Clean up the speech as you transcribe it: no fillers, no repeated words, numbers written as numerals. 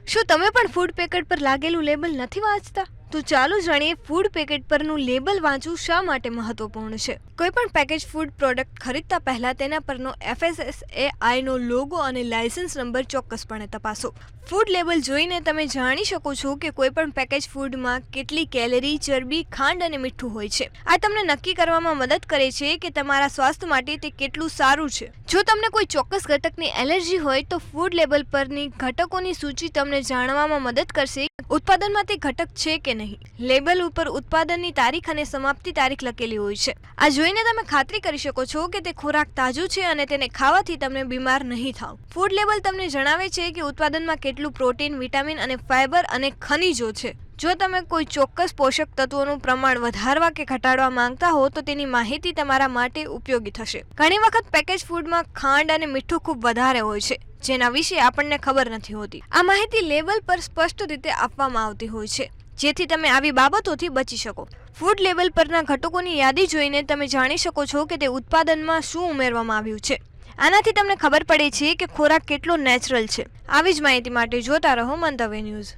શું તમે પણ ફૂડ પેકેટ પર લાગેલું લેબલ નથી વાંચતા? તો ચાલો જાણીએ ફૂડ પેકેટ પરનું લેબલ વાંચવું શા માટે મહત્વપૂર્ણ છે. કોઈ પણ પેકેજ ફૂડ પ્રોડક્ટ ખરીદતા પહેલા તેના પરનો FSSAI નો લોગો અને લાયસન્સ નંબર ચોક્કસપણે તપાસો. ફૂડ લેબલ જોઈને તમે જાણી શકો છો કે કોઈ પણ પેકેજ ફૂડમાં કેટલી કેલરી, ચરબી, ખાંડ અને મીઠું હોય છે. આ તમને નક્કી કરવામાં મદદ કરે છે કે તમારા સ્વાસ્થ્ય માટે તે કેટલું સારું છે. જો તમને કોઈ ચોક્કસ ઘટકની એલર્જી હોય તો ફૂડ લેબલ પરની ઘટકોની સૂચિ તમને જાણવામાં મદદ કરશે ઉત્પાદનમાં તે ઘટક છે કે નહીં. લેબલ ઉપર ઉત્પાદનની તારીખ અને સમાપ્તિ તારીખ લખેલી હોય છે. આ જોઈને તમે ખાતરી કરી શકો છો કે તે ખોરાક તાજું છે અને તેને ખાવાથી તમને બીમાર નહીં થાવ. ફૂડ લેબલ તમને જણાવે છે કે ઉત્પાદનમાં કેટલું પ્રોટીન, વિટામિન અને ફાઇબર અને ખનિજો છે. જો તમે કોઈ ચોક્કસ પોષક તત્વોનું પ્રમાણ વધારવા કે ઘટાડવા માંગતા હો તો તેની માહિતી તમારા માટે ઉપયોગી થશે. ઘણી વખત પેકેજ ફૂડમાં ખાંડ અને મીઠું ખૂબ વધારે હોય છે, જેના વિશે આપણને ખબર નથી હોતી. આ માહિતી લેબલ પર સ્પષ્ટ રીતે આપવામાં આવતી હોય છે, જેથી તમે આવી બાબતોથી બચી શકો. ફૂડ લેબલ પરના ઘટકોની યાદી જોઈને તમે જાણી શકો છો કે તે ઉત્પાદનમાં શું ઉમેરવામાં આવ્યું છે. આનાથી તમને ખબર પડે છે કે ખોરાક કેટલો નેચરલ છે. આવી જ માહિતી માટે જોતા રહો મંતવ્ય ન્યૂઝ.